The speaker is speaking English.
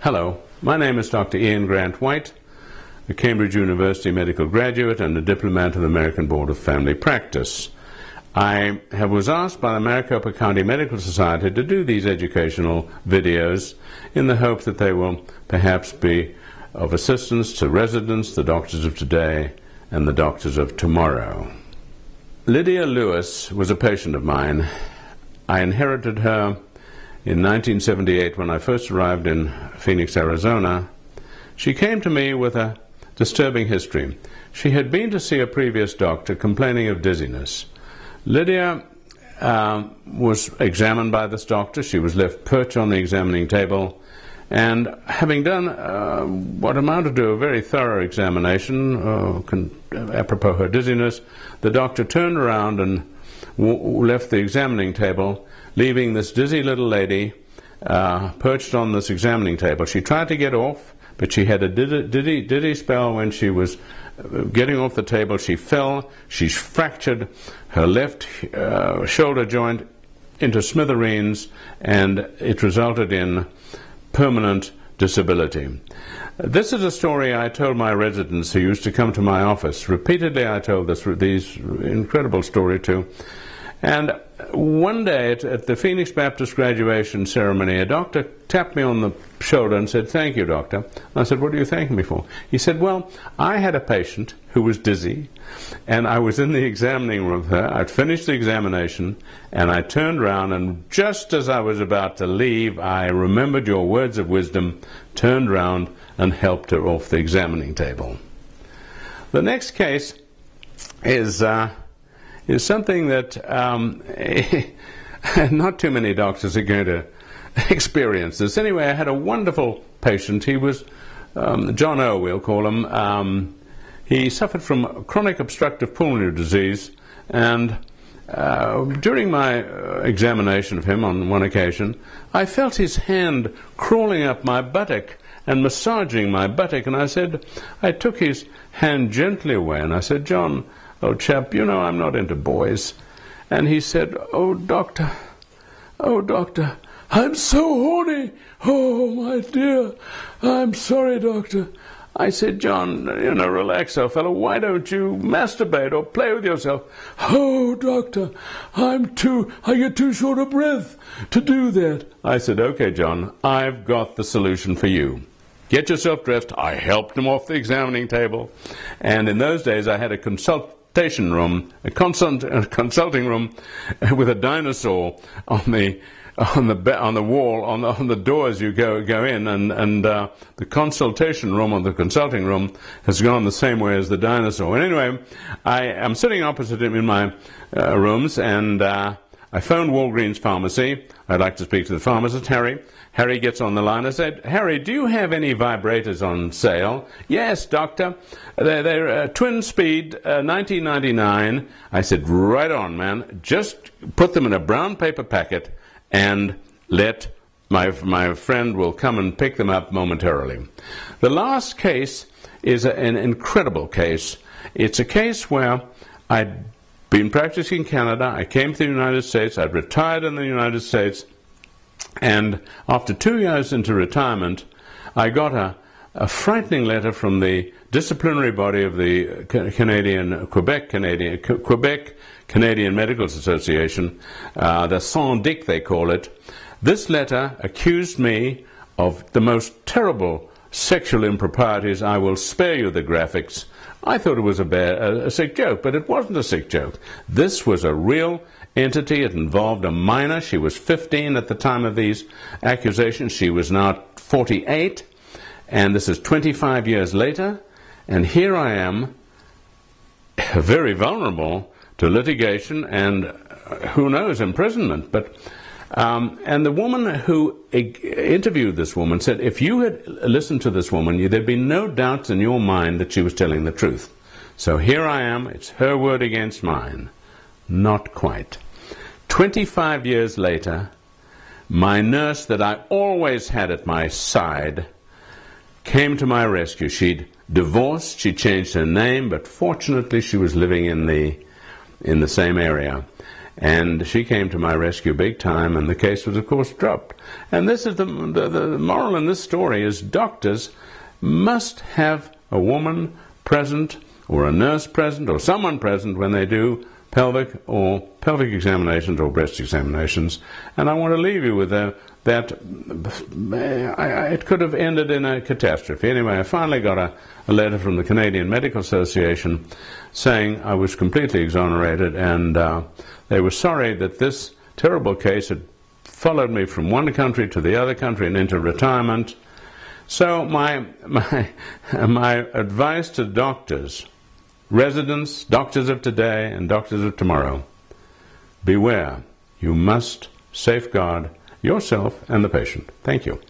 Hello, my name is Dr. Ian Grant Whyte, a Cambridge University medical graduate and a diplomat of the American Board of Family Practice. I was asked by the Maricopa County Medical Society to do these educational videos in the hope that they will perhaps be of assistance to residents, the doctors of today, and the doctors of tomorrow. Lydia Lewis was a patient of mine. I inherited her in 1978 when I first arrived in Phoenix, Arizona. She came to me with a disturbing history. She had been to see a previous doctor complaining of dizziness. Lydia was examined by this doctor. She was left perched on the examining table, and having done what amounted to a very thorough examination apropos her dizziness, the doctor turned around and left the examining table, leaving this dizzy little lady perched on this examining table. She tried to get off, but she had a dizzy spell when she was getting off the table. She fell. She fractured her left shoulder joint into smithereens, and it resulted in permanent disability. This is a story I told my residents who used to come to my office. Repeatedly I told these incredible story to. And one day at the Phoenix Baptist graduation ceremony, a doctor tapped me on the shoulder and said, "Thank you, doctor." I said, "What are you thanking me for?" He said, "Well, I had a patient who was dizzy, and I was in the examining room with her. I'd finished the examination, and I turned around, and just as I was about to leave, I remembered your words of wisdom, turned around, and helped her off the examining table." The next case is something that not too many doctors are going to experience this. Anyway, I had a wonderful patient. He was John O, we'll call him. He suffered from chronic obstructive pulmonary disease, and during my examination of him on one occasion, I felt his hand crawling up my buttock and massaging my buttock, and I took his hand gently away, and I said, "John, old chap, you know I'm not into boys." And he said, oh doctor, I'm so horny. Oh, my dear, I'm sorry, doctor." I said, "John, relax, old fellow. Why don't you masturbate or play with yourself?" "Oh, doctor, I get too short of breath to do that." I said, "Okay, John, I've got the solution for you. Get yourself dressed." I helped him off the examining table. And in those days, I had a consulting room with a dinosaur on the wall, on the door as you go in, and the consultation room or the consulting room has gone the same way as the dinosaur. And anyway, I am sitting opposite him in my rooms, and I phoned Walgreens Pharmacy. I'd like to speak to the pharmacist, Harry. Harry gets on the line. I said, "Harry, do you have any vibrators on sale?" "Yes, doctor. They're twin speed, $19.99. I said, "Right on, man. Just put them in a brown paper packet and let my friend will come and pick them up momentarily." The last case is an incredible case. It's a case where I'd been practicing in Canada. I came to the United States. I'd retired in the United States. And after 2 years into retirement, I got a frightening letter from the disciplinary body of the Quebec Canadian Medical Association, the syndic they call it. This letter accused me of the most terrible sexual improprieties. I will spare you the graphics. I thought it was a sick joke, but it wasn't a sick joke. This was a real entity. It involved a minor. She was 15 at the time of these accusations. She was now 48, and this is 25 years later, and here I am, very vulnerable to litigation and, who knows, imprisonment. But and the woman who interviewed this woman said, if you had listened to this woman, there'd be no doubts in your mind that she was telling the truth. So here I am. It's her word against mine. Not quite. 25 years later, my nurse that I always had at my side came to my rescue. She'd divorced, she changed her name, but fortunately she was living in the same area. And she came to my rescue big time, and the case was, of course, dropped. And this is the moral in this story is doctors must have a woman present, or a nurse present, or someone present when they do pelvic examinations or breast examinations. And I want to leave you with that it could have ended in a catastrophe. Anyway, I finally got a letter from the Canadian Medical Association saying I was completely exonerated, and they were sorry that this terrible case had followed me from one country to the other country and into retirement. So my advice to doctors, residents, doctors of today and doctors of tomorrow, beware. You must safeguard yourself and the patient. Thank you.